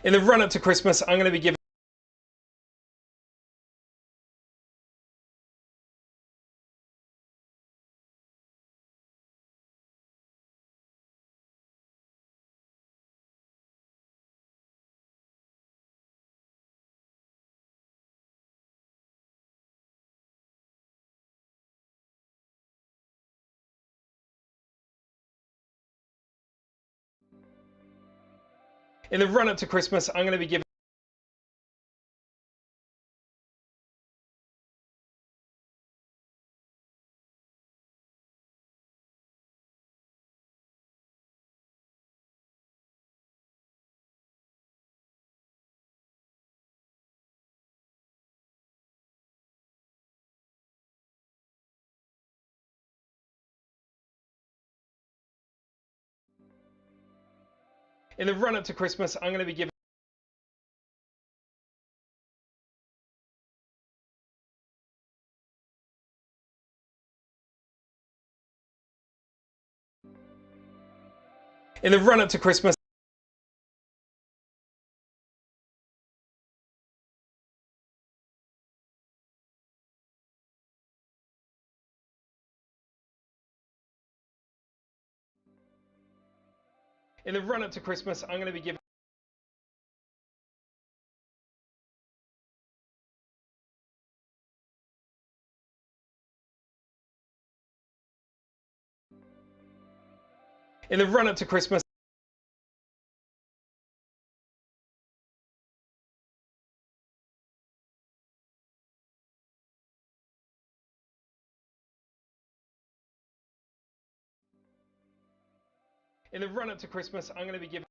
In the run up to Christmas, I'm going to be giving in the run up to Christmas, I'm going to be giving in the run up to Christmas, I'm going to be giving in the run up to Christmas in the run up to Christmas, I'm going to be giving in the run up to Christmas in the run up to Christmas, I'm going to be giving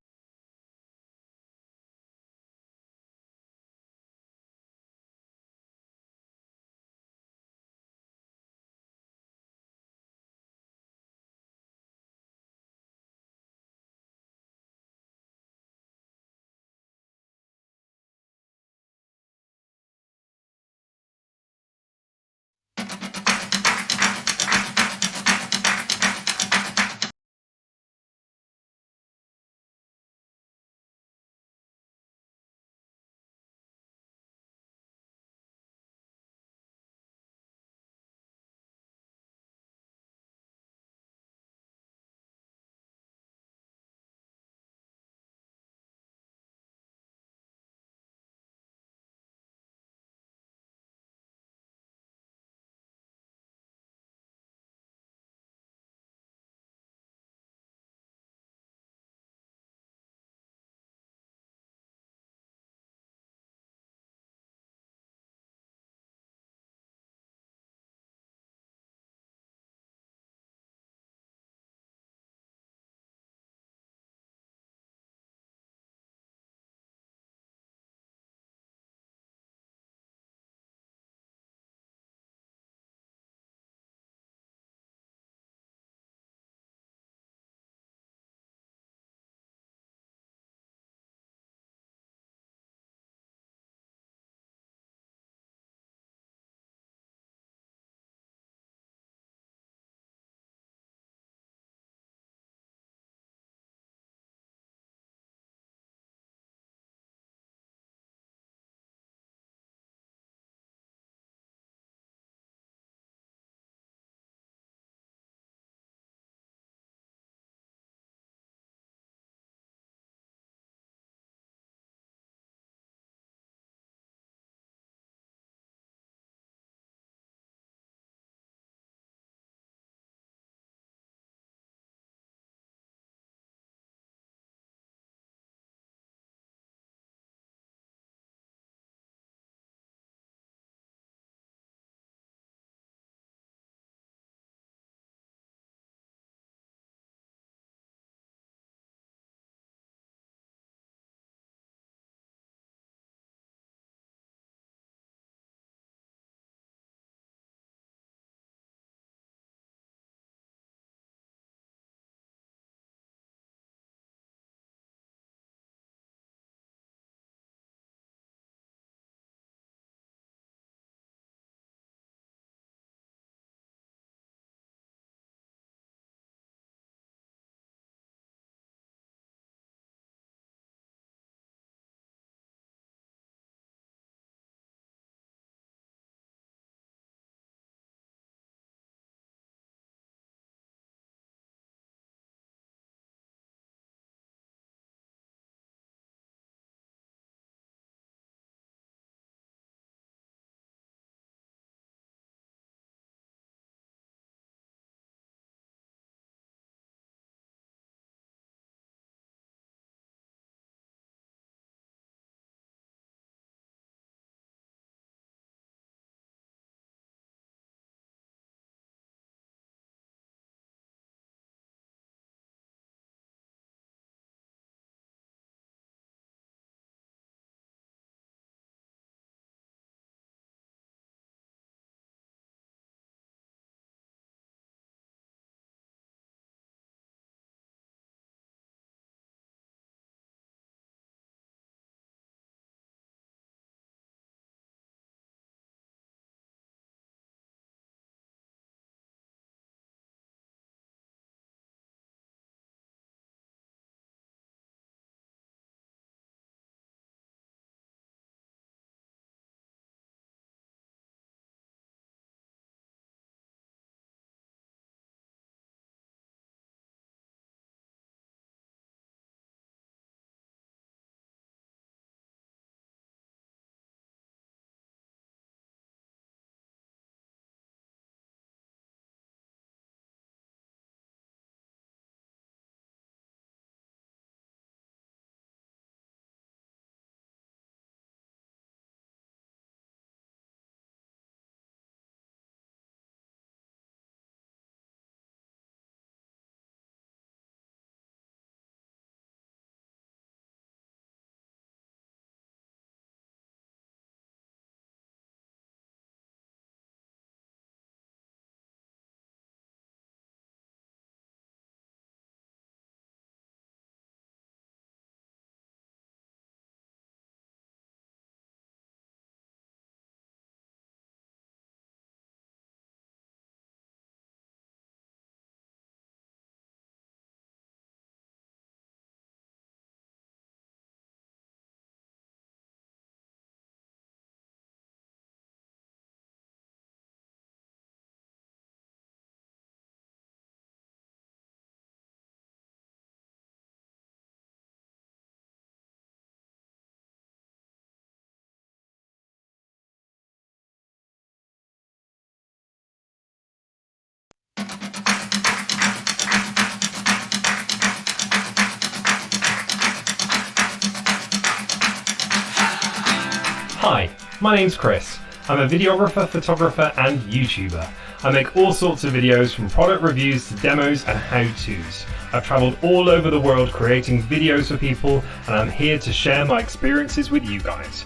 Hi, my name's Chris. I'm a videographer, photographer and YouTuber. I make all sorts of videos from product reviews to demos and how-tos. I've travelled all over the world creating videos for people, and I'm here to share my experiences with you guys.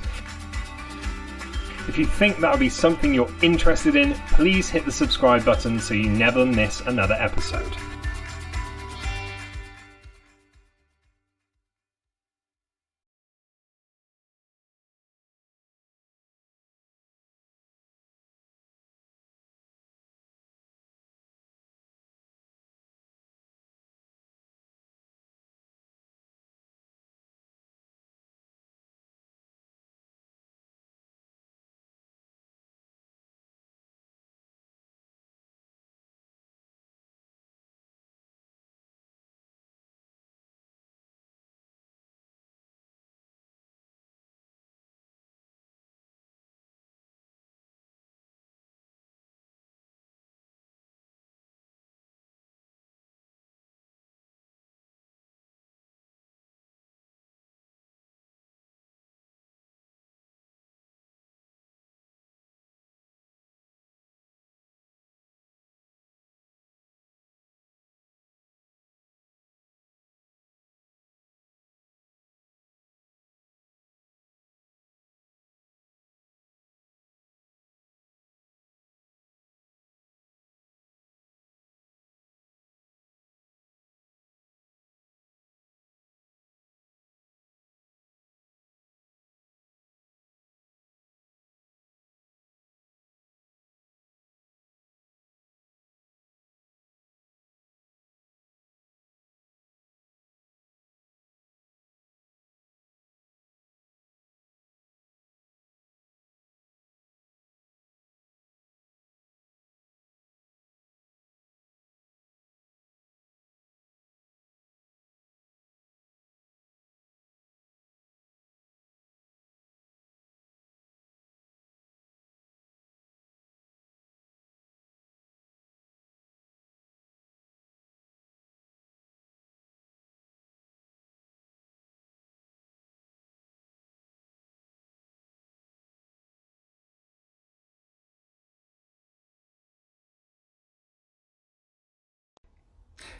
If you think that would be something you're interested in, please hit the subscribe button so you never miss another episode.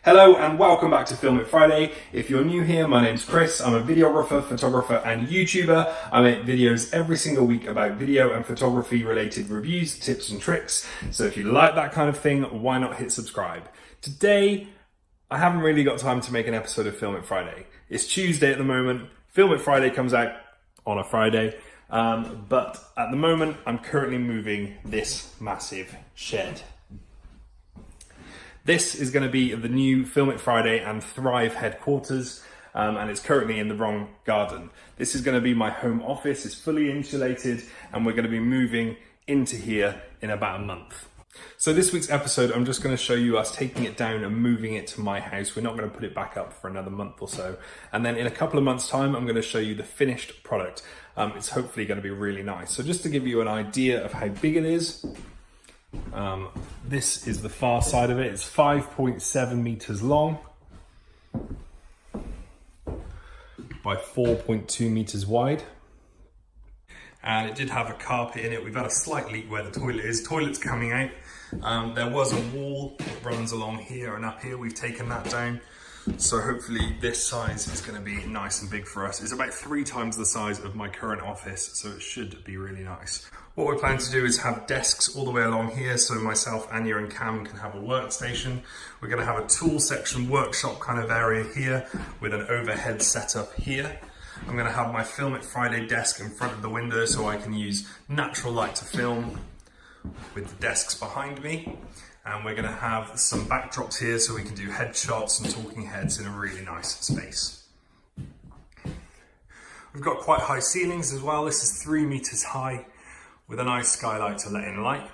Hello and welcome back to Film It Friday. If you're new here, my name's Chris. I'm a videographer, photographer and YouTuber. I make videos every single week about video and photography related reviews, tips and tricks. So if you like that kind of thing, why not hit subscribe? Today, I haven't really got time to make an episode of Film It Friday. It's Tuesday at the moment. Film It Friday comes out on a Friday. But at the moment, I'm currently moving this massive shed. This is going to be the new Film It Friday and Thrive headquarters, and it's currently in the wrong garden. This is going to be my home office. It's fully insulated, and we're going to be moving into here in about a month. So this week's episode, I'm just going to show you us taking it down and moving it to my house. We're not going to put it back up for another month or so. And then in a couple of months' time, I'm going to show you the finished product. It's hopefully going to be really nice. So just to give you an idea of how big it is, this is the far side of it. It's 5.7 meters long by 4.2 meters wide. And it did have a carpet in it. We've had a slight leak where the toilet is. Toilet's coming out. There was a wall that runs along here and up here. We've taken that down. So hopefully this size is going to be nice and big for us. It's about 3 times the size of my current office, so it should be really nice. What we're planning to do is have desks all the way along here, so myself, Anya and Cam can have a workstation. We're going to have a tool section, workshop kind of area here with an overhead setup here. I'm going to have my Film It Friday desk in front of the window so I can use natural light to film with the desks behind me. And we're going to have some backdrops here so we can do headshots and talking heads in a really nice space. We've got quite high ceilings as well. This is 3 meters high with a nice skylight to let in light.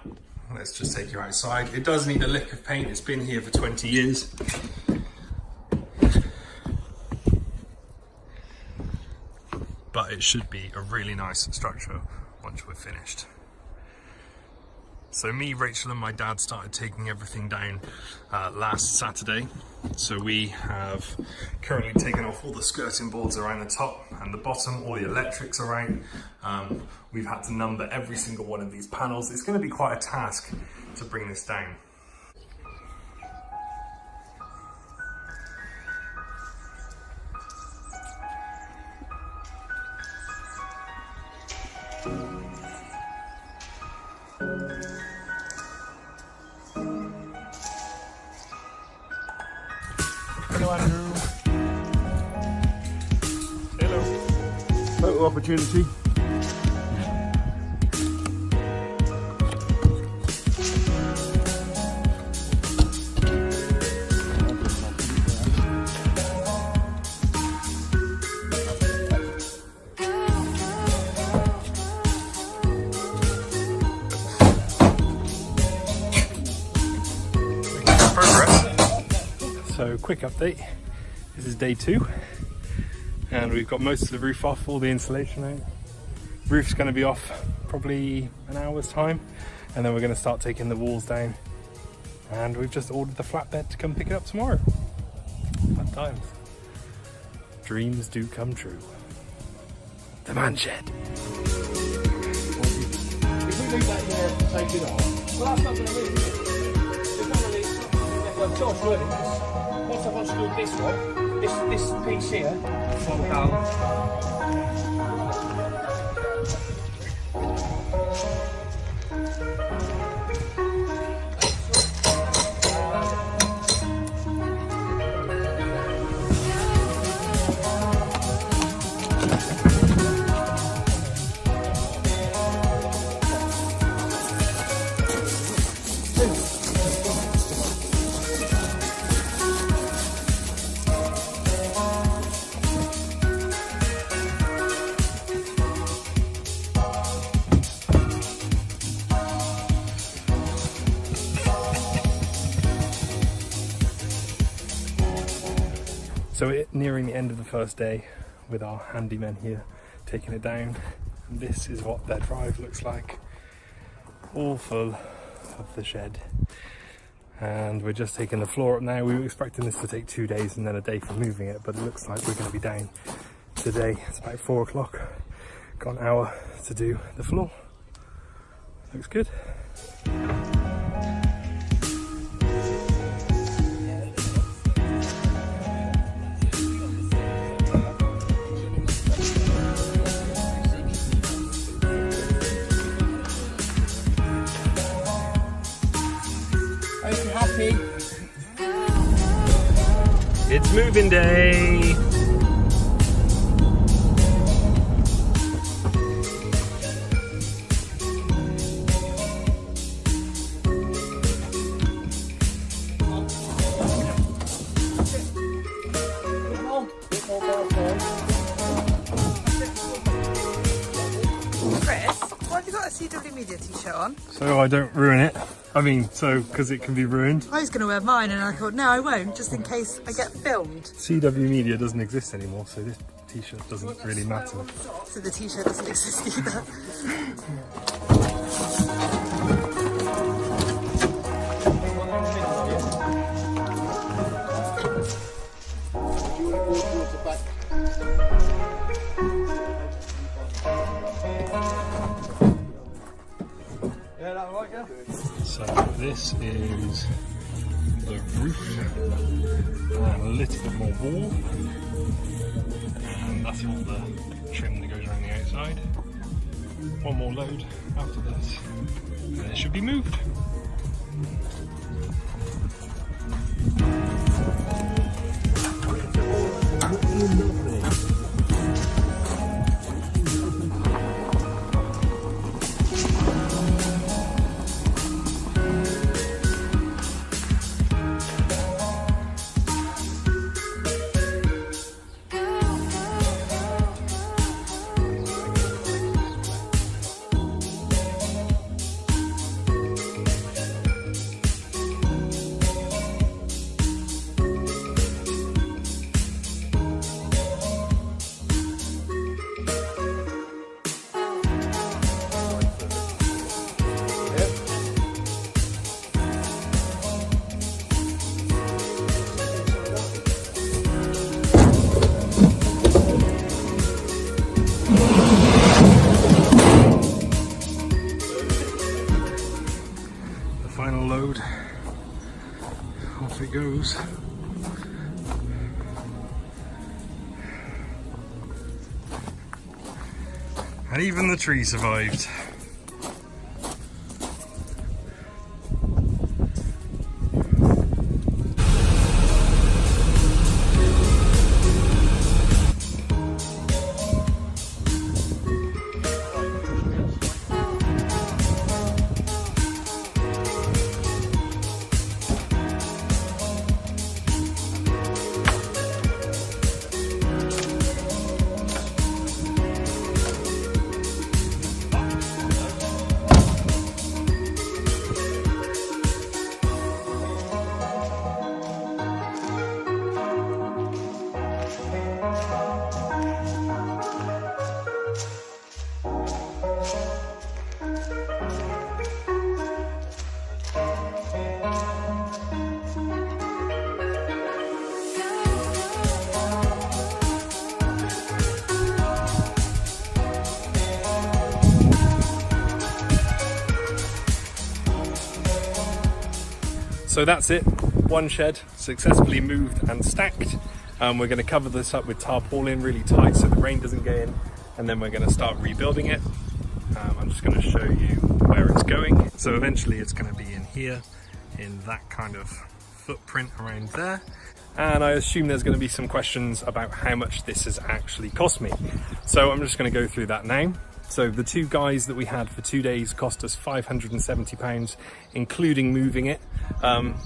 Let's just take you outside. It does need a lick of paint. It's been here for 20 years. But it should be a really nice structure once we're finished. So me, Rachel and my dad started taking everything down last Saturday. So we have currently taken off all the skirting boards around the top and the bottom, all the electrics are out. We've had to number every single one of these panels. It's going to be quite a task to bring this down. Hello, Andrew. Hello. Photo opportunity. So quick update, this is day 2 and we've got most of the roof off, all the insulation out. Roof's going to be off probably an hour's time and then we're going to start taking the walls down, and we've just ordered the flatbed to come pick it up tomorrow. Fun times. Dreams do come true. The man shed. If we leave that here and take it off, well, that's not going to leave, is it? It's not really, well, Josh worded this. Once I want to do this one, this piece here, will go. So we're nearing the end of the first day with our handymen here taking it down, and this is what their drive looks like, all full of the shed. And we're just taking the floor up now. We were expecting this to take 2 days and then a day for moving it, but it looks like we're going to be down today. It's about 4 o'clock, got an hour to do the floor. Looks good. Happy. It's moving day. Chris, why have you got a CW Media t-shirt on? So I don't ruin it. I mean, so because it can be ruined. I was going to wear mine and I thought, no, I won't, just in case I get filmed. CW Media doesn't exist anymore, so this t-shirt doesn't really matter. So the t-shirt doesn't exist either. So this is the roof and a little bit more wall, and that's all the trim that goes around the outside. One more load after this and it should be moved. it goes. And even the tree survived. So that's it, one shed successfully moved and stacked. We're going to cover this up with tarpaulin really tight so the rain doesn't get in, and then we're going to start rebuilding it. I'm just going to show you where it's going. So eventually it's going to be in here, in that kind of footprint around there. And I assume there's going to be some questions about how much this has actually cost me. So I'm just going to go through that now. So the two guys that we had for 2 days cost us £570, including moving it,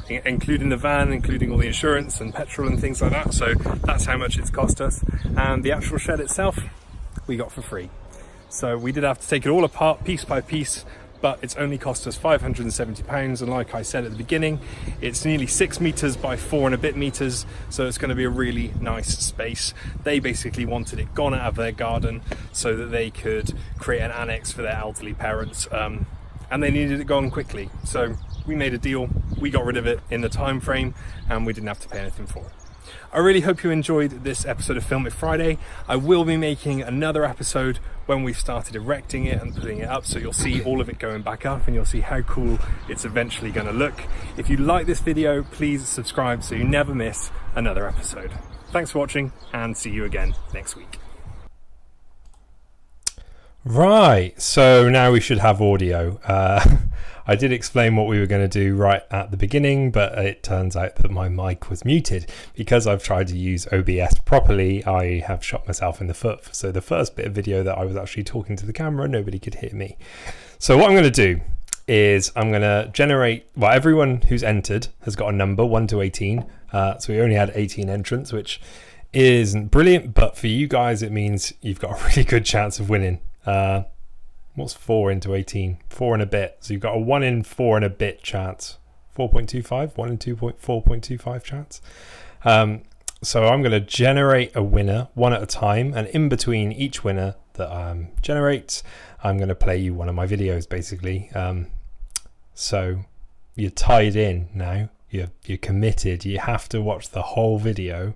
including the van, including all the insurance and petrol and things like that. So that's how much it's cost us. And the actual shed itself, we got for free. So we did have to take it all apart piece by piece, but it's only cost us £570. And like I said at the beginning, it's nearly 6 meters by 4 and a bit meters. So it's going to be a really nice space. They basically wanted it gone out of their garden so that they could create an annex for their elderly parents. And they needed it gone quickly. So we made a deal. We got rid of it in the time frame and we didn't have to pay anything for it. I really hope you enjoyed this episode of Film It Friday. I will be making another episode when we've started erecting it and putting it up, so you'll see all of it going back up and you'll see how cool it's eventually going to look. If you like this video, please subscribe so you never miss another episode. Thanks for watching and see you again next week. Right, so now we should have audio. I did explain what we were going to do right at the beginning, but it turns out that my mic was muted. Because I've tried to use OBS properly, I have shot myself in the foot. So the first bit of video that I was actually talking to the camera, nobody could hear me. So what I'm going to do is I'm going to generate, well, everyone who's entered has got a number 1 to 18. So we only had 18 entrants, which isn't brilliant, but for you guys, it means you've got a really good chance of winning. What's 4 into 18? 4 and a bit. So you've got a 1 in 4 and a bit chance. 4.25, 1 in 4.25 chance. So I'm going to generate a winner one at a time, and in between each winner that generates, I'm going to play you one of my videos basically. So you're tied in now. You're committed. You have to watch the whole video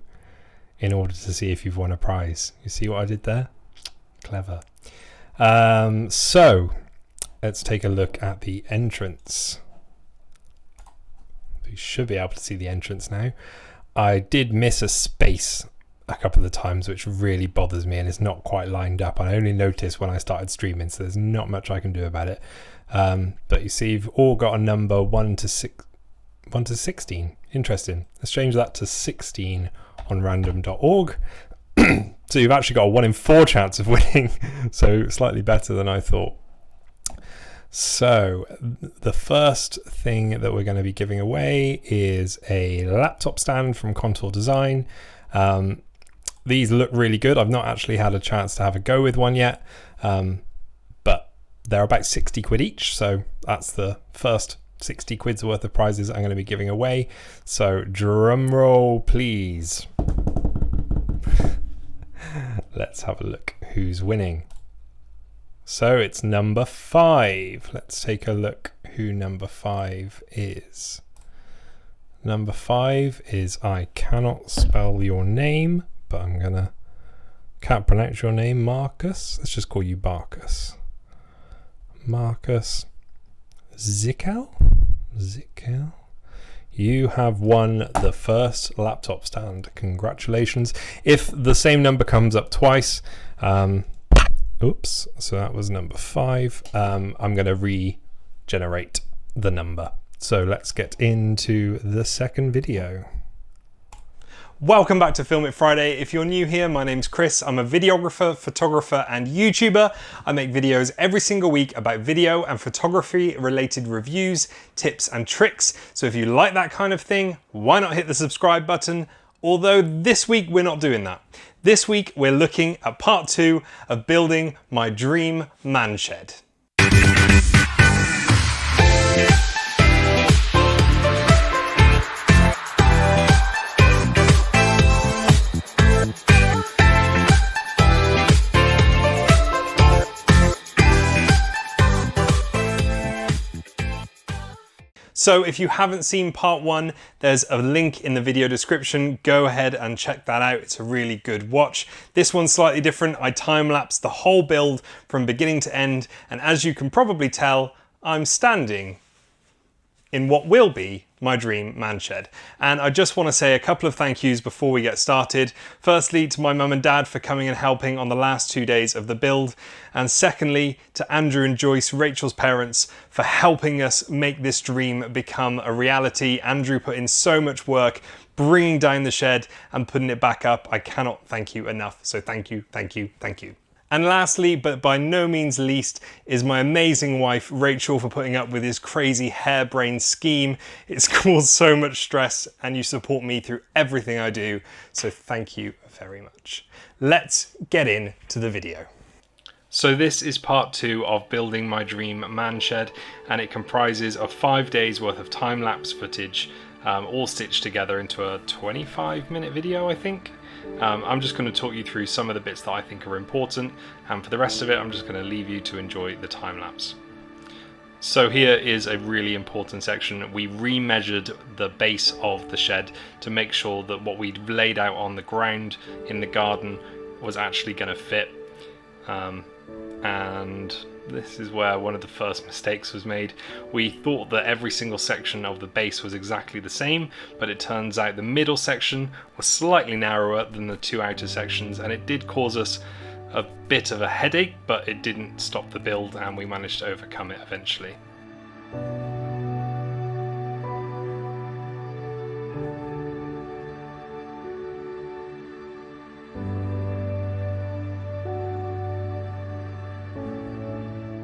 in order to see if you've won a prize. You see what I did there? Clever. So let's take a look at the entrance. You should be able to see the entrance now. I did miss a space a couple of times, which really bothers me, and it's not quite lined up. I only noticed when I started streaming, so there's not much I can do about it. But you see, you've all got a number 1 to 16. Interesting. Let's change that to 16 on random.org. So you've actually got a 1 in 4 chance of winning, so slightly better than I thought. So the first thing that we're going to be giving away is a laptop stand from Contour Design. These look really good. I've not actually had a chance to have a go with one yet, but they're about 60 quid each, so that's the first 60 quid's worth of prizes I'm going to be giving away. So drum roll please. Let's have a look who's winning. So it's number 5. Let's take a look who number 5 is. Number 5 is, I cannot spell your name, but can't pronounce your name, Marcus. Let's just call you Barcus. Marcus Zickel. You have won the first laptop stand. Congratulations. If the same number comes up twice, oops, so that was number 5. I'm going to regenerate the number. So let's get into the second video. Welcome back to Film It Friday. If you're new here, my name's Chris. I'm a videographer, photographer, and YouTuber. I make videos every single week about video and photography related reviews, tips, and tricks. So if you like that kind of thing, why not hit the subscribe button? Although this week we're not doing that. This week we're looking at part 2 of building my dream man shed. So if you haven't seen part 1, there's a link in the video description. Go ahead and check that out. It's a really good watch. This one's slightly different. I time-lapsed the whole build from beginning to end. And as you can probably tell, I'm standing in what will be my dream man shed. And I just want to say a couple of thank yous before we get started. Firstly, to my mum and dad for coming and helping on the last 2 days of the build. And secondly, to Andrew and Joyce, Rachel's parents, for helping us make this dream become a reality. Andrew put in so much work bringing down the shed and putting it back up. I cannot thank you enough. So thank you, thank you, thank you. And lastly, but by no means least, is my amazing wife, Rachel, for putting up with this crazy harebrained scheme. It's caused so much stress and you support me through everything I do. So thank you very much. Let's get into the video. So this is part 2 of building my dream man shed, and it comprises of 5 days worth of time-lapse footage, all stitched together into a 25-minute video, I think. I'm just going to talk you through some of the bits that I think are important, and for the rest of it I'm just going to leave you to enjoy the time-lapse. So here is a really important section. We remeasured the base of the shed to make sure that what we'd laid out on the ground in the garden was actually going to fit. And this is where one of the first mistakes was made. We thought that every single section of the base was exactly the same, but it turns out the middle section was slightly narrower than the 2 outer sections, and it did cause us a bit of a headache, but it didn't stop the build and we managed to overcome it eventually.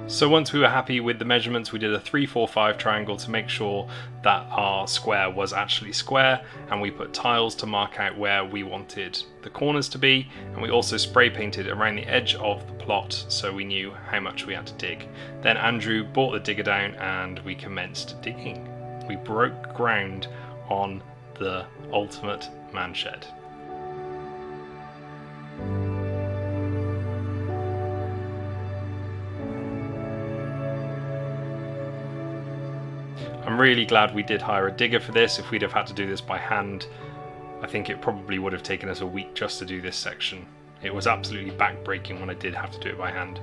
So once we were happy with the measurements, we did a 3-4-5 triangle to make sure that our square was actually square, and we put tiles to mark out where we wanted the corners to be, and we also spray painted around the edge of the plot so we knew how much we had to dig. Then Andrew brought the digger down and we commenced digging. We broke ground on the ultimate man shed. I'm really glad we did hire a digger for this. If we'd have had to do this by hand, I think it probably would have taken us a week just to do this section. It was absolutely back-breaking when I did have to do it by hand.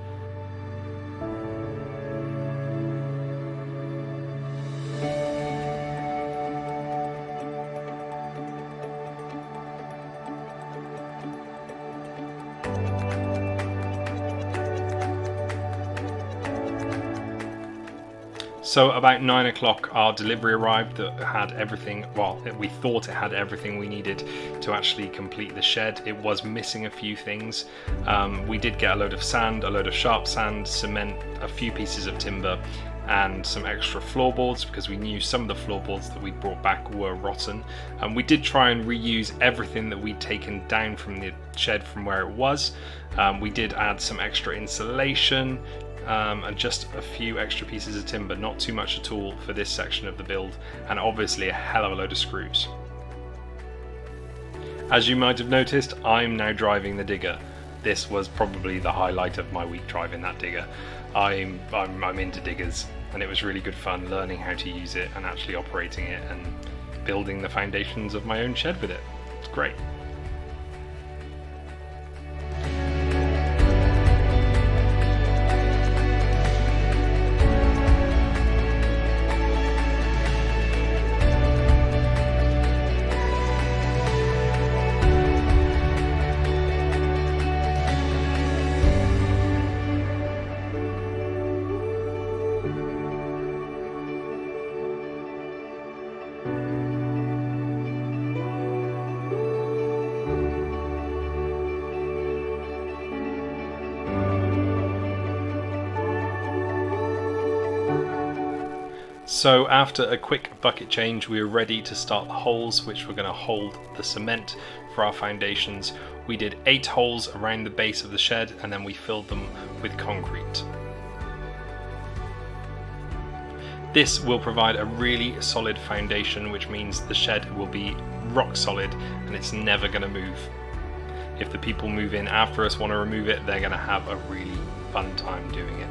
So about 9 o'clock our delivery arrived that had everything, well, we thought it had everything we needed to actually complete the shed. It was missing a few things. We did get a load of sand, a load of sharp sand, cement, a few pieces of timber and some extra floorboards because we knew some of the floorboards that we brought back were rotten. And we did try and reuse everything that we'd taken down from the shed from where it was. We did add some extra insulation, and just a few extra pieces of timber, not too much at all for this section of the build, and obviously a hell of a load of screws. As you might have noticed, I'm now driving the digger. This was probably the highlight of my week, driving that digger. I'm into diggers, and it was really good fun learning how to use it and actually operating it and building the foundations of my own shed with it. It's great. So after a quick bucket change, we were ready to start the holes which were going to hold the cement for our foundations. We did 8 holes around the base of the shed and then we filled them with concrete. This will provide a really solid foundation, which means the shed will be rock solid and it's never going to move. If the people move in after us want to remove it, they're going to have a really fun time doing it.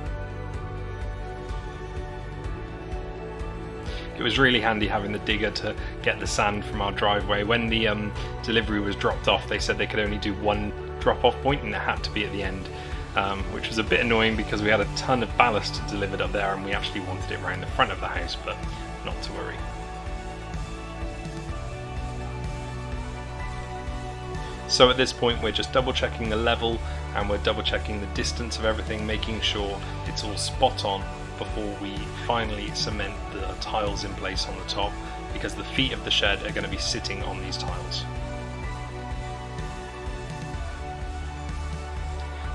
It was really handy having the digger to get the sand from our driveway. When the delivery was dropped off, they said they could only do one drop-off point and it had to be at the end, which was a bit annoying because we had a ton of ballast delivered up there and we actually wanted it around the front of the house, but not to worry. So at this point we're just double checking the level and we're double checking the distance of everything, making sure it's all spot on before we finally cement the tiles in place on the top, because the feet of the shed are going to be sitting on these tiles.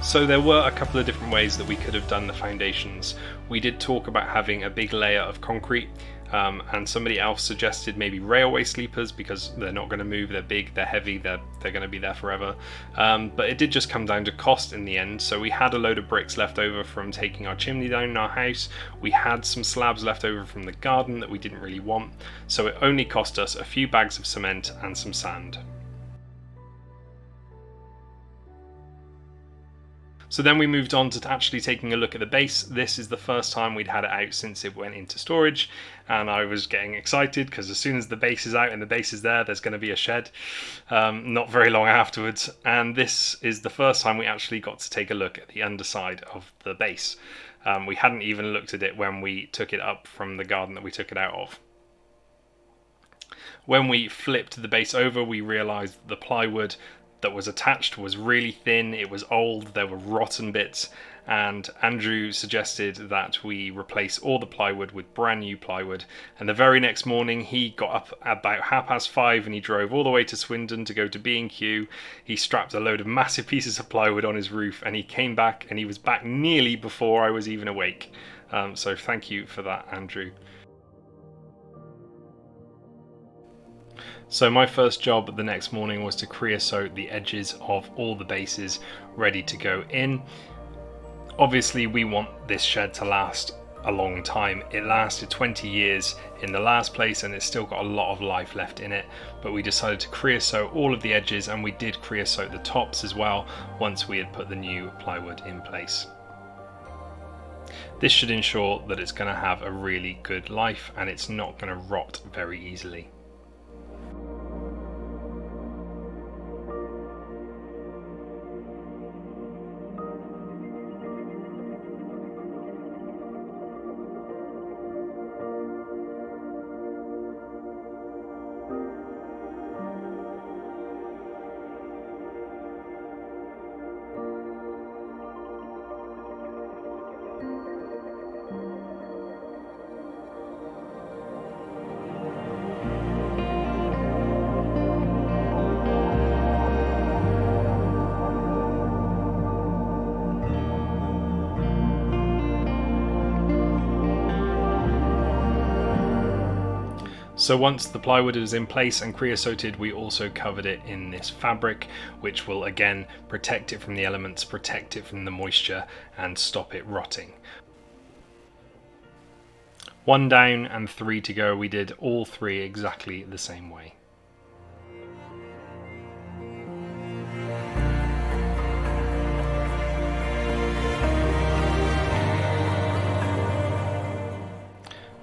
So there were a couple of different ways that we could have done the foundations. We did talk about having a big layer of concrete, and somebody else suggested maybe railway sleepers because they're not going to move, they're big, they're heavy, they're going to be there forever. But it did just come down to cost in the end. So we had a load of bricks left over from taking our chimney down in our house. We had some slabs left over from the garden that we didn't really want. So it only cost us a few bags of cement and some sand. So then we moved on to actually taking a look at the base. This is the first time we'd had it out since it went into storage, and I was getting excited because as soon as the base is out and the base is there, there's going to be a shed not very long afterwards. And this is the first time we actually got to take a look at the underside of the base. We hadn't even looked at it when we took it up from the garden that we took it out of. When we flipped the base over, we realised the plywood that was attached was really thin, it was old, there were rotten bits, and Andrew suggested that we replace all the plywood with brand new plywood. And the very next morning he got up at about 5:30 and he drove all the way to Swindon to go to B&Q. He strapped a load of massive pieces of plywood on his roof and he came back, and he was back nearly before I was even awake. So thank you for that, Andrew. So my first job the next morning was to creosote the edges of all the bases ready to go in. Obviously we want this shed to last a long time. It lasted 20 years in the last place and it's still got a lot of life left in it, but we decided to creosote all of the edges, and we did creosote the tops as well once we had put the new plywood in place. This should ensure that it's going to have a really good life and it's not going to rot very easily. So once the plywood is in place and creosoted, we also covered it in this fabric, which will again protect it from the elements, protect it from the moisture, and stop it rotting. 1 down and 3 to go. We did all 3 exactly the same way.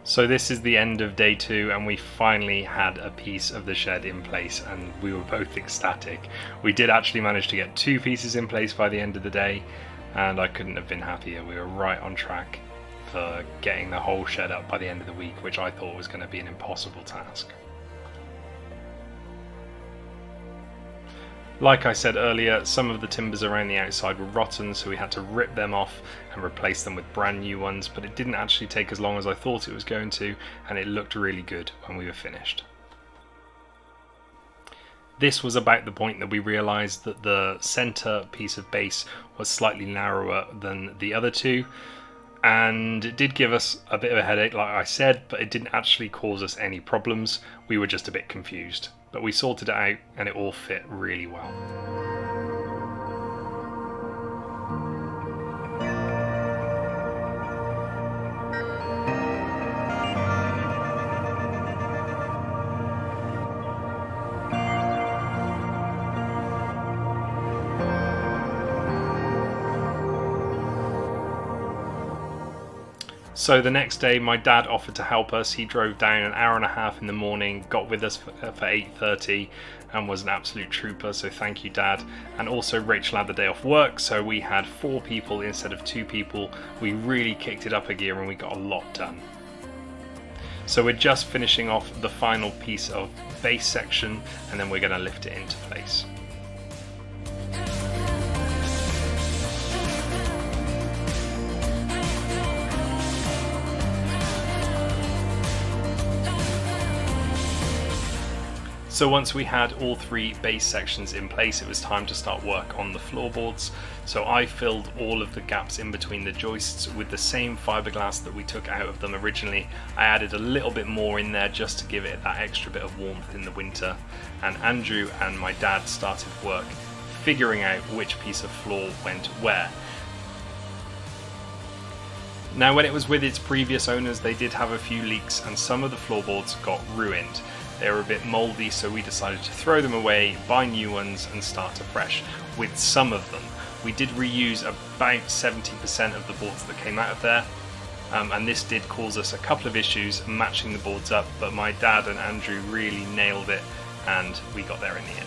So this is the end of day 2 and we finally had a piece of the shed in place and we were both ecstatic. We did actually manage to get 2 pieces in place by the end of the day and I couldn't have been happier. We were right on track for getting the whole shed up by the end of the week, which I thought was going to be an impossible task. Like I said earlier, some of the timbers around the outside were rotten, so we had to rip them off and replace them with brand new ones, but it didn't actually take as long as I thought it was going to, and it looked really good when we were finished. This was about the point that we realised that the centre piece of base was slightly narrower than the other 2, And it did give us a bit of a headache, like I said, but it didn't actually cause us any problems. We were just a bit confused, but we sorted it out and it all fit really well. So the next day my dad offered to help us. He drove down an hour and a half in the morning, got with us for 8:30 and was an absolute trooper, so thank you, Dad. And also Rachel had the day off work, so we had 4 people instead of 2 people. We really kicked it up a gear and we got a lot done. So we're just finishing off the final piece of base section and then we're going to lift it into place. So once we had all 3 base sections in place, it was time to start work on the floorboards. So I filled all of the gaps in between the joists with the same fiberglass that we took out of them originally. I added a little bit more in there just to give it that extra bit of warmth in the winter. And Andrew and my dad started work figuring out which piece of floor went where. Now, when it was with its previous owners, they did have a few leaks and some of the floorboards got ruined. They were a bit mouldy, so we decided to throw them away, buy new ones and start afresh. With some of them, we did reuse about 70% of the boards that came out of there, and this did cause us a couple of issues matching the boards up, but my dad and Andrew really nailed it and we got there in the end.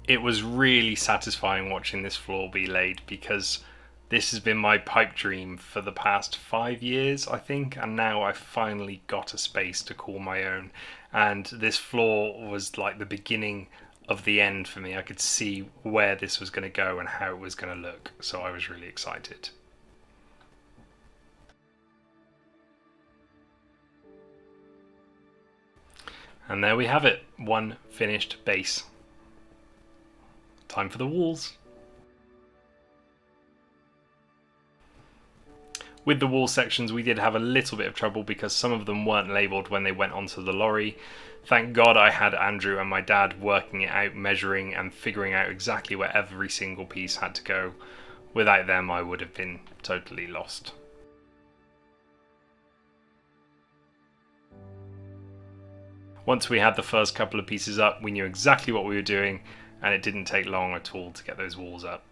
It was really satisfying watching this floor be laid because this has been my pipe dream for the past 5 years, I think, and now I finally got a space to call my own. And this floor was like the beginning of the end for me. I could see where this was going to go and how it was going to look, so I was really excited. And there we have it, one finished base. Time for the walls. With the wall sections we did have a little bit of trouble because some of them weren't labelled when they went onto the lorry. Thank God I had Andrew and my dad working it out, measuring and figuring out exactly where every single piece had to go. Without them I would have been totally lost. Once we had the first couple of pieces up, we knew exactly what we were doing, and it didn't take long at all to get those walls up.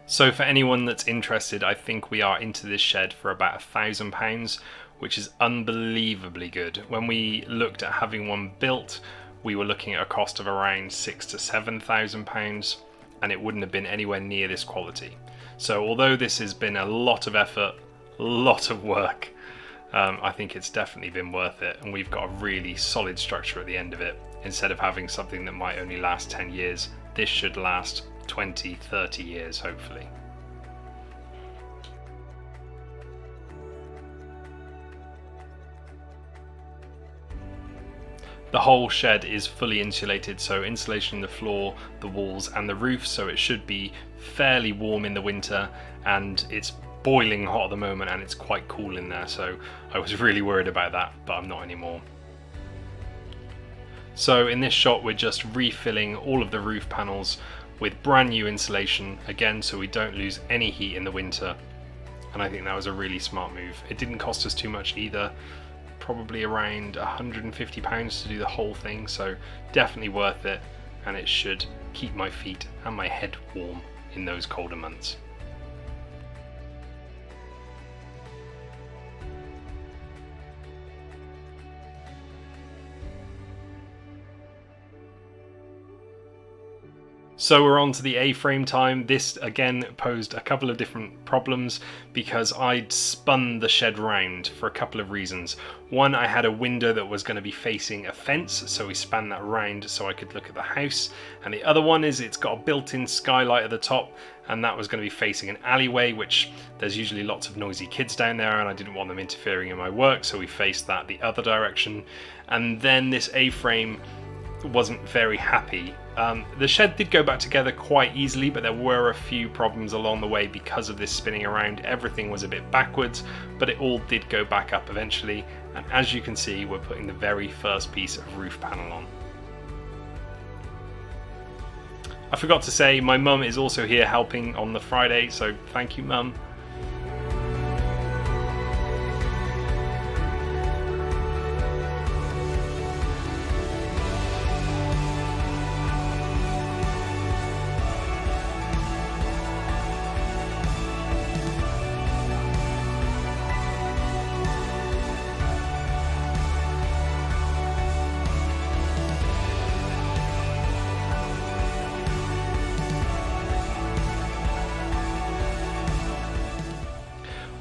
So for anyone that's interested, I think we are into this shed for about £1,000, which is unbelievably good. When we looked at having one built, we were looking at a cost of around £6,000 to £7,000, and it wouldn't have been anywhere near this quality. So although this has been a lot of effort, a lot of work, I think it's definitely been worth it, and we've got a really solid structure at the end of it. Instead of having something that might only last 10 years, this should last 20, 30 years, hopefully. The whole shed is fully insulated, so insulation in the floor, the walls and the roof, so it should be fairly warm in the winter, and it's boiling hot at the moment and it's quite cool in there, so I was really worried about that, but I'm not anymore. So in this shot we're just refilling all of the roof panels with brand new insulation, again so we don't lose any heat in the winter, and I think that was a really smart move. It didn't cost us too much either, probably around £150 to do the whole thing, so definitely worth it, and it should keep my feet and my head warm in those colder months. So we're on to the A-frame time. This again posed a couple of different problems because I'd spun the shed round for a couple of reasons. One, I had a window that was going to be facing a fence, so we span that round so I could look at the house. And the other one is it's got a built-in skylight at the top, and that was going to be facing an alleyway, which there's usually lots of noisy kids down there and I didn't want them interfering in my work, so we faced that the other direction. And then this A-frame wasn't very happy. The shed did go back together quite easily, but there were a few problems along the way because of this spinning around. Everything was a bit backwards, but it all did go back up eventually, and as you can see we're putting the very first piece of roof panel on. I forgot to say my mum is also here helping on the Friday, so thank you mum.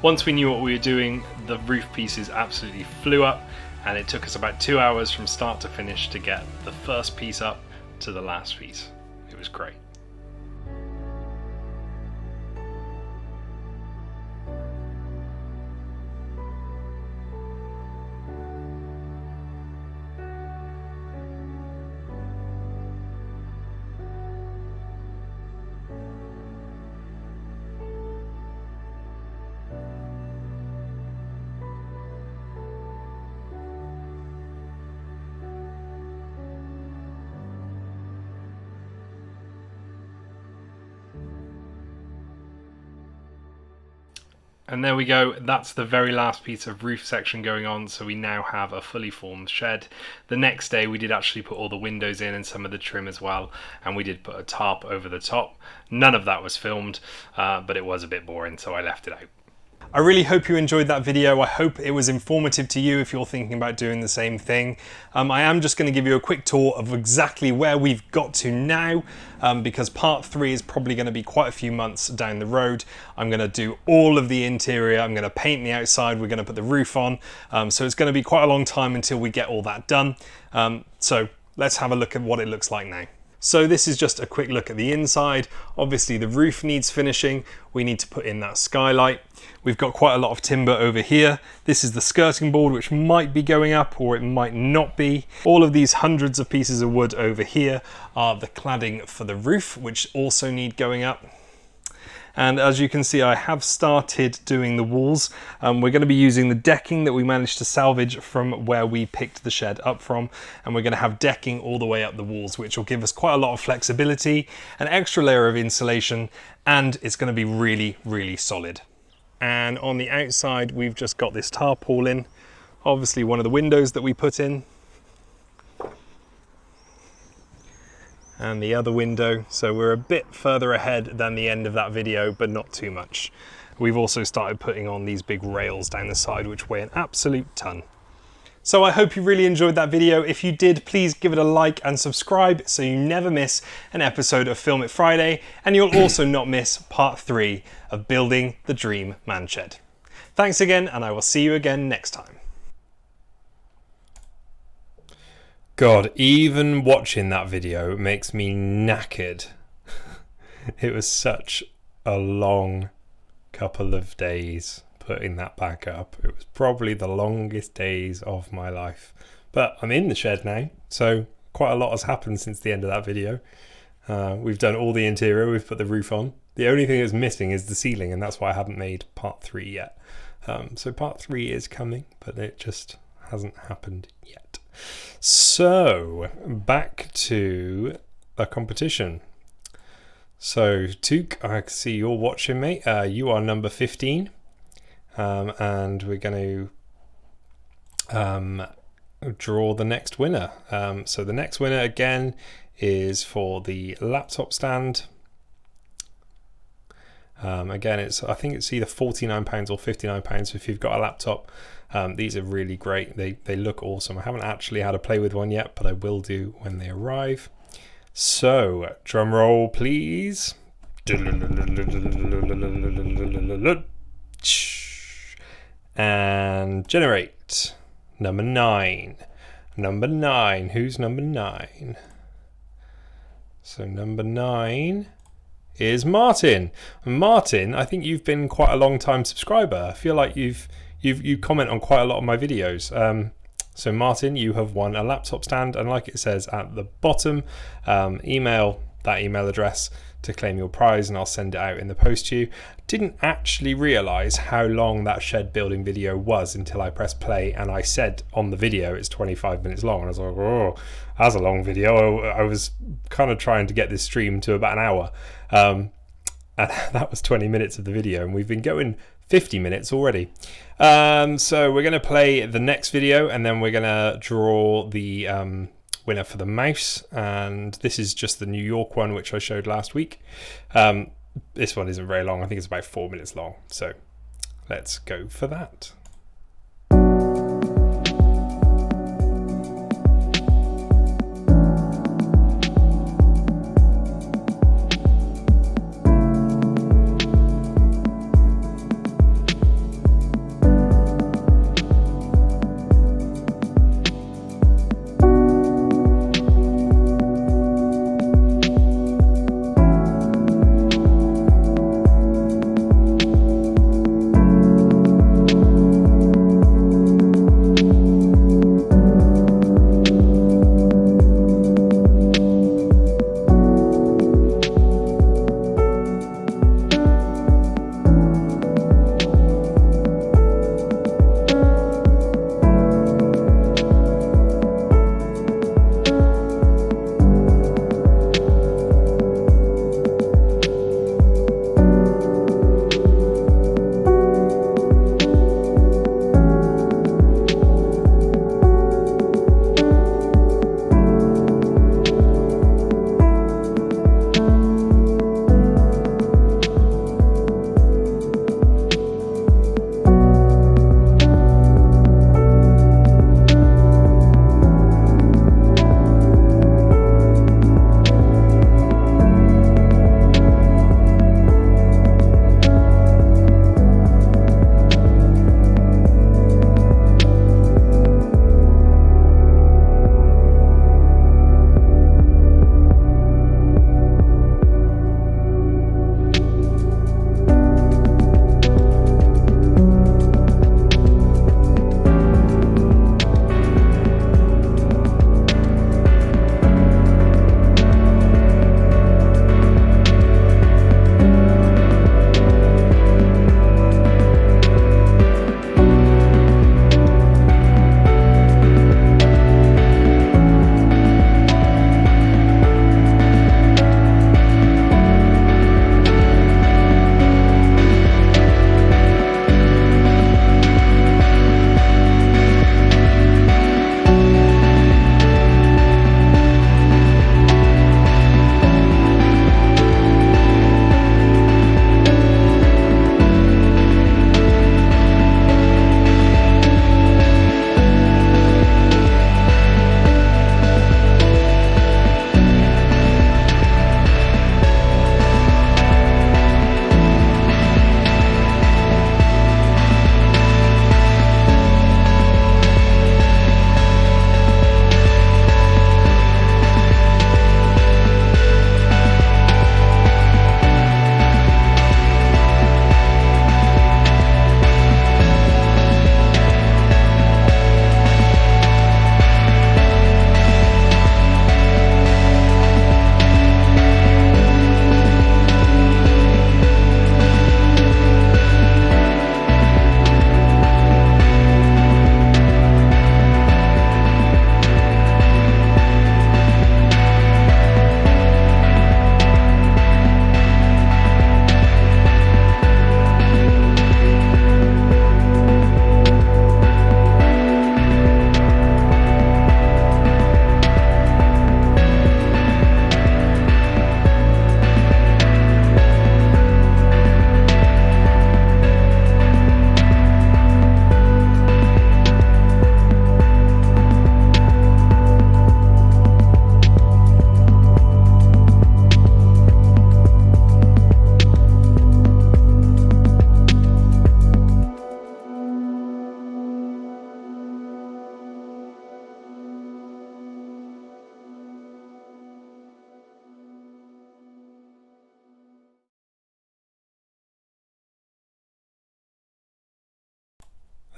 Once we knew what we were doing, the roof pieces absolutely flew up, and it took us about 2 hours from start to finish to get the first piece up to the last piece. It was great. And there we go, that's the very last piece of roof section going on, so we now have a fully formed shed. The next day we did actually put all the windows in and some of the trim as well, and we did put a tarp over the top. None of that was filmed, but it was a bit boring, so I left it out. I really hope you enjoyed that video. I hope it was informative to you if you're thinking about doing the same thing. I am just going to give you a quick tour of exactly where we've got to now, because part 3 is probably going to be quite a few months down the road. I'm going to do all of the interior, I'm going to paint the outside, we're going to put the roof on, so it's going to be quite a long time until we get all that done. So let's have a look at what it looks like now. So this is just a quick look at the inside. Obviously the roof needs finishing. We need to put in that skylight. We've got quite a lot of timber over here. This is the skirting board, which might be going up or it might not be. All of these hundreds of pieces of wood over here are the cladding for the roof, which also need going up. And as you can see, I have started doing the walls. We're going to be using the decking that we managed to salvage from where we picked the shed up from, and we're going to have decking all the way up the walls, which will give us quite a lot of flexibility, an extra layer of insulation, and it's going to be really, really solid. And on the outside, we've just got this tarpaulin, obviously one of the windows that we put in, and the other window, so we're a bit further ahead than the end of that video, but not too much. We've also started putting on these big rails down the side which weigh an absolute ton. So I hope you really enjoyed that video. If you did, please give it a like and subscribe so you never miss an episode of Film It Friday, and you'll also not miss part 3 of building the dream man shed. Thanks again, and I will see you again next time. God, even watching that video makes me knackered. It was such a long couple of days putting that back up. It was probably the longest days of my life. But I'm in the shed now, so quite a lot has happened since the end of that video. We've done all the interior, we've put the roof on. The only thing that's missing is the ceiling, and that's why I haven't made part 3 yet. So part 3 is coming, but it just hasn't happened yet. So back to the competition. So Took, I see you're watching, mate. You are number 15, and we're going to draw the next winner. So the next winner again is for the laptop stand. Again, I think it's either £49 or £59 if you've got a laptop. These are really great. They look awesome. I haven't actually had a play with one yet, but I will do when they arrive. So, drum roll, please. And generate. Number 9. Number 9. Who's number 9? So number 9 is Martin. Martin, I think you've been quite a long time subscriber. I feel like you comment on quite a lot of my videos. So Martin, you have won a laptop stand, and like it says at the bottom, email that email address to claim your prize, and I'll send it out in the post to you. Didn't actually realize how long that shed building video was until I pressed play, and I said on the video it's 25 minutes long, and I was like, oh, that's a long video. I was kind of trying to get this stream to about an hour, and that was 20 minutes of the video, and we've been going 50 minutes already. So we're going to play the next video, and then we're going to draw the winner for the mouse, and this is just the New York one which I showed last week. This one isn't very long. I think it's about 4 minutes long, so let's go for that.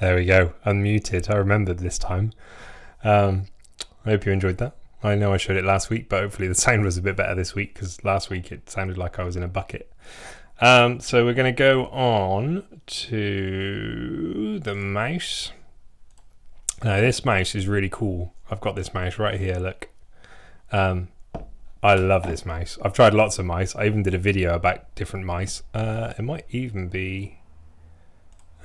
There we go. Unmuted. I remembered this time. I hope you enjoyed that. I know I showed it last week, but hopefully the sound was a bit better this week, because last week it sounded like I was in a bucket. So we're going to go on to the mouse. Now this mouse is really cool. I've got this mouse right here, look. I love this mouse. I've tried lots of mice. I even did a video about different mice. It might even be...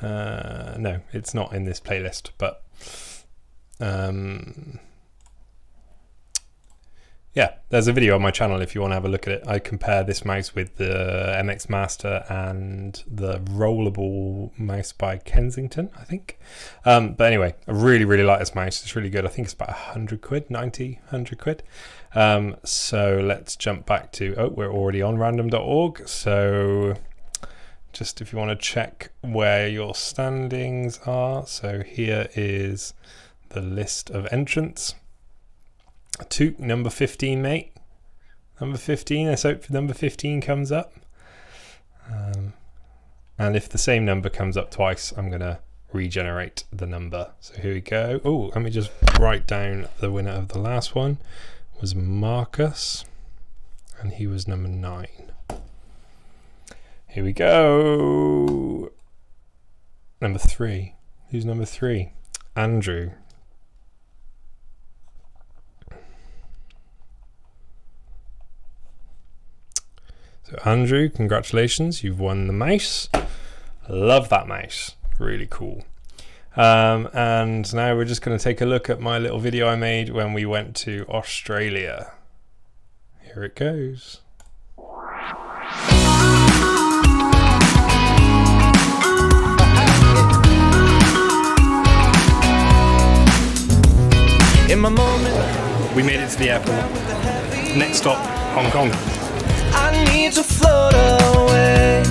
no, it's not in this playlist, but... yeah, there's a video on my channel if you want to have a look at it. I compare this mouse with the MX Master and the Rollable mouse by Kensington, I think. But anyway, I really, really like this mouse. It's really good. I think it's about 100 quid, 90, 100 quid. So let's jump back to, we're already on random.org. So just if you want to check where your standings are. So here is the list of entrants. To number 15, mate. Number 15. Let's hope number 15 comes up. And if the same number comes up twice, I'm going to regenerate the number. So here we go. Oh, let me just write down the winner of the last one. It was Marcus. And he was number 9. Here we go. Number 3. Who's number 3? Andrew. So Andrew, congratulations, you've won the mouse. Love that mouse, really cool. And now we're just going to take a look at my little video I made when we went to Australia. Here it goes. In my moment, we made it to the airport. Next stop, Hong Kong. I need to float away.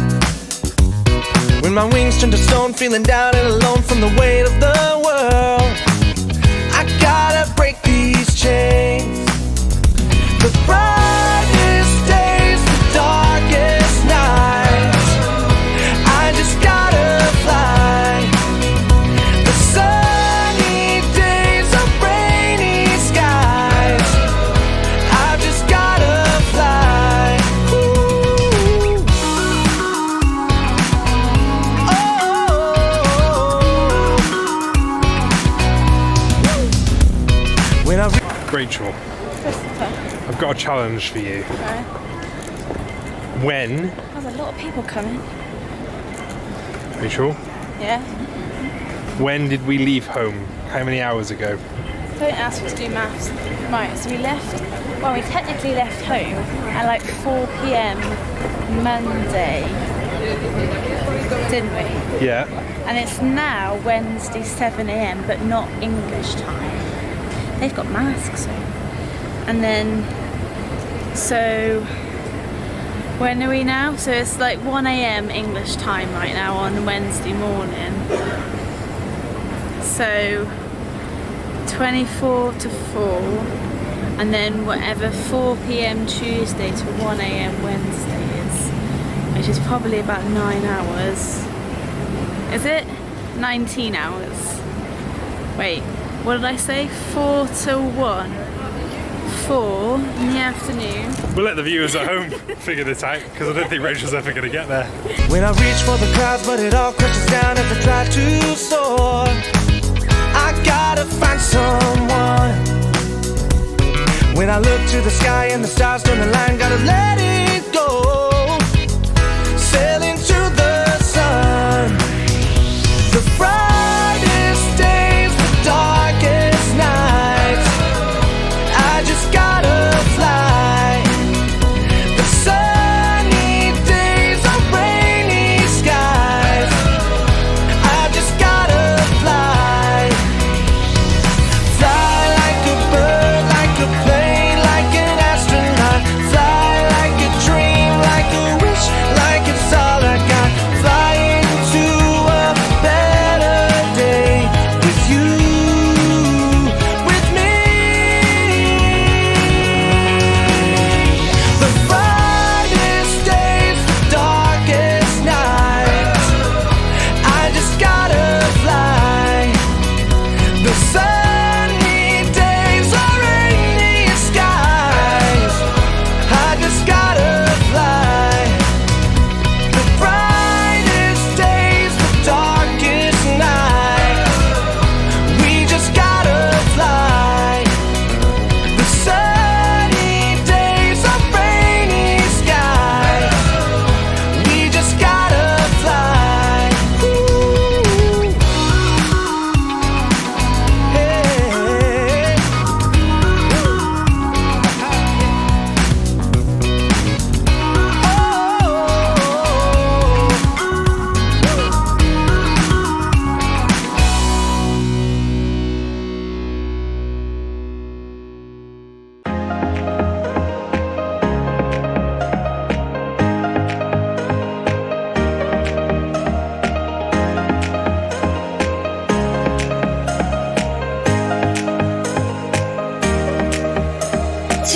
When my wings turn to stone, feeling down and alone from the weight of the world. I gotta break these chains. The brightest days, the darkest nights. I just gotta fly. The sunny days of rainy skies. I just gotta fly. Rachel, I've got a challenge for you. Okay. When, There's a lot of people coming. Rachel, Yeah. when did we leave home? How many hours ago? Don't ask me to do maths. Right, so we technically left home at like 4 p.m. Monday, didn't we? Yeah. And it's now Wednesday 7 a.m. but not English time. They've got masks on. And then, so when are we now? So it's like 1 a.m. English time right now on Wednesday morning. So 24 to 4, and then whatever 4 p.m. Tuesday to 1 a.m. Wednesday is, which is probably about 9 hours. Is it? 19 hours. Wait, what did I say? 4 till 1. 4 in the afternoon. We'll let the viewers at home figure this out, because I don't think Rachel's ever going to get there. When I reach for the clouds, but it all crashes down as I try to soar. I gotta find someone. When I look to the sky and the stars don't align, gotta let it go. Sailing to the sun. The brightest days, the darkest nights. I just gotta fly. The sunny days of rainy skies. I just gotta fly. Fly like a bird, like a plane, like an astronaut. Fly like a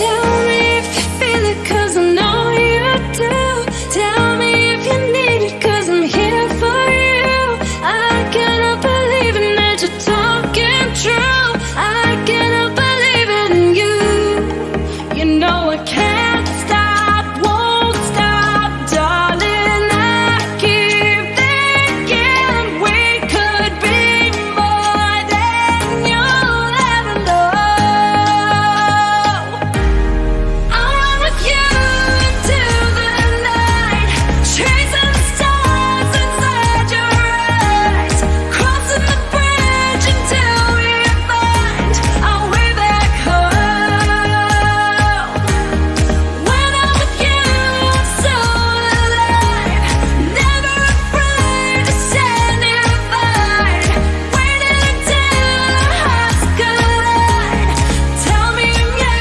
Tell me if you feel it, 'cause I know you do. Tell me if you need it, 'cause I'm here for you. I cannot believe it that you're talking true. I cannot believe it in you. You know I can't stop, won't stop, darling. I keep thinking we could be more than you'll ever know. I'll run with you into the night, chasing the stars inside your eyes, crossing the bridge until we find our way back home. When I'm with you, I'm so alive, never afraid to stand and fight, waiting until our hearts collide. Tell me I'm yours.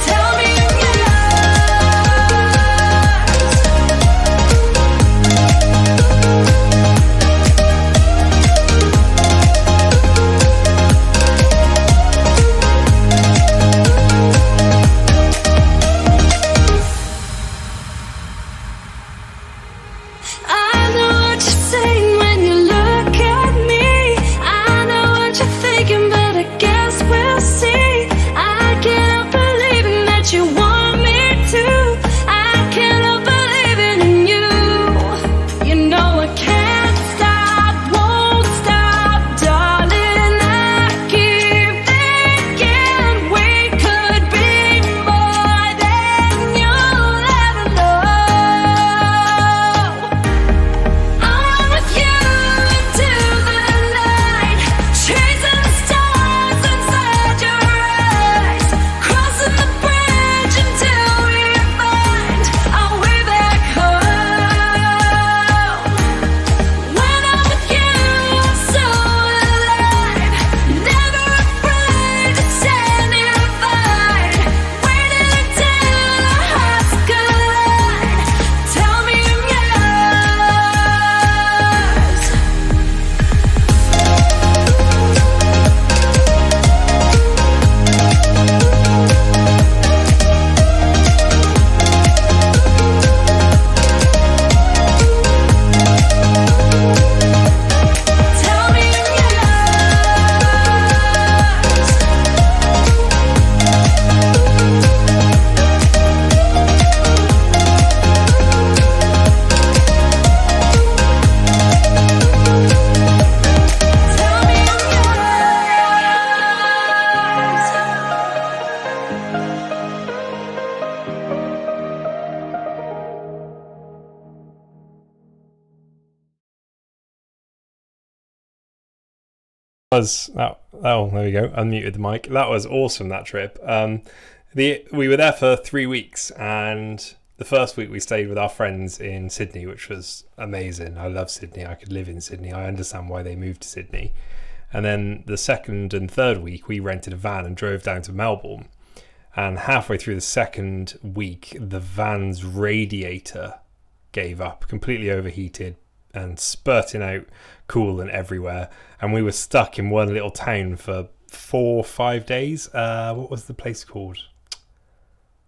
Tell me I'm I know what you're saying when you look at me. I know what you're thinking, but I guess we'll see. I cannot believe in that you want me to. I cannot believe it in you. You know I can't stop, won't stop, darling. I keep thinking we could be more than you'll ever know. I'll run with you into the night, chasing the stars inside your eyes, crossing the bridge until we find our way back home. When I'm with you, I'm so alive, never afraid to stand and fight, waiting until our hearts collide. Tell me I'm yours. Tell me I'm yours. Tell me I'm Was that? Oh, there we go. Unmuted the mic. That was awesome. That trip. We were there for 3 weeks, and the first week we stayed with our friends in Sydney, which was amazing. I love Sydney. I could live in Sydney. I understand why they moved to Sydney. And then the second and third week, we rented a van and drove down to Melbourne. And halfway through the second week, the van's radiator gave up, completely overheated and spurting out coolant everywhere. And we were stuck in one little town for 4 or 5 days. What was the place called?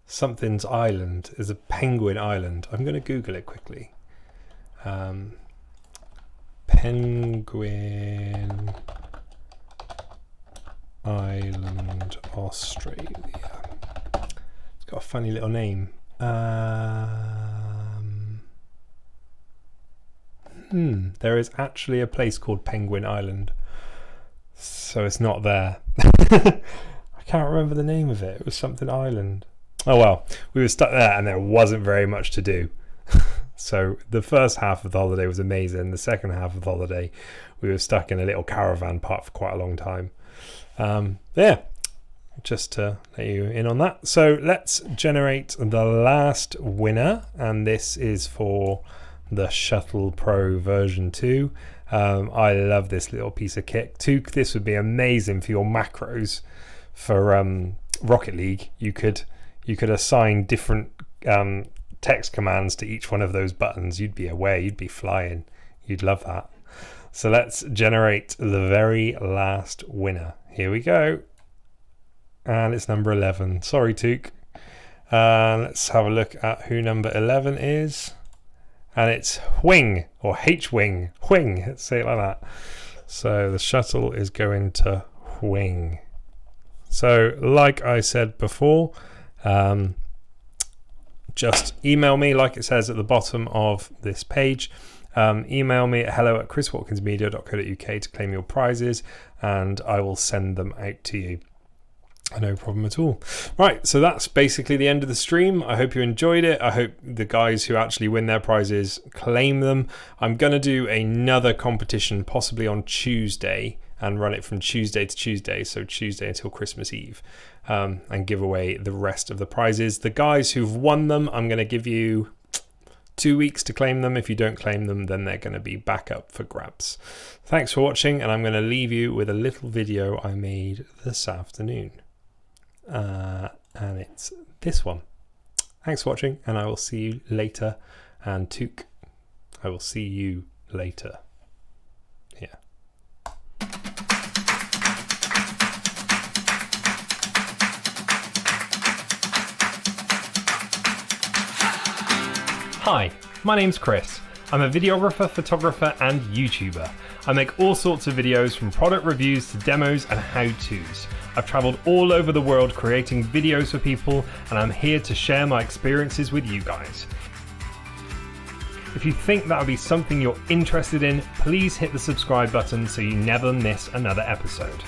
Something's Island. Is a Penguin Island. I'm going to Google it quickly. Penguin Island, Australia. It's got a funny little name. There is actually a place called Penguin Island, so it's not there. I can't remember the name of it. It was something Island. Oh well, we were stuck there and there wasn't very much to do. So the first half of the holiday was amazing. The second half of the holiday, we were stuck in a little caravan park for quite a long time. Yeah, just to let you in on that. So let's generate the last winner, and this is for the Shuttle Pro version 2, I love this little piece of kit. Took, this would be amazing for your macros for Rocket League. You could assign different text commands to each one of those buttons. You'd be away, you'd be flying. You'd love that. So let's generate the very last winner. Here we go. And it's number 11. Sorry, Took. Let's have a look at who number 11 is. And it's Wing, or H-Wing. Wing, let's say it like that. So the shuttle is going to Wing. So like I said before, just email me like it says at the bottom of this page. Email me at hello@chriswatkinsmedia.co.uk to claim your prizes, and I will send them out to you. No problem at all. Right, so that's basically the end of the stream. I hope you enjoyed it. I hope the guys who actually win their prizes claim them. I'm going to do another competition possibly on Tuesday and run it from Tuesday to Tuesday, so Tuesday until Christmas Eve, and give away the rest of the prizes. The guys who've won them, I'm going to give you 2 weeks to claim them. If you don't claim them, then they're going to be back up for grabs. Thanks for watching, and I'm going to leave you with a little video I made this afternoon. And it's this one. Thanks for watching, and I will see you later. And Took, I will see you later. Yeah. Hi, my name's Chris. I'm a videographer, photographer, and YouTuber. I make all sorts of videos, from product reviews to demos and how-tos. I've traveled all over the world creating videos for people, and I'm here to share my experiences with you guys. If you think that would be something you're interested in, please hit the subscribe button so you never miss another episode.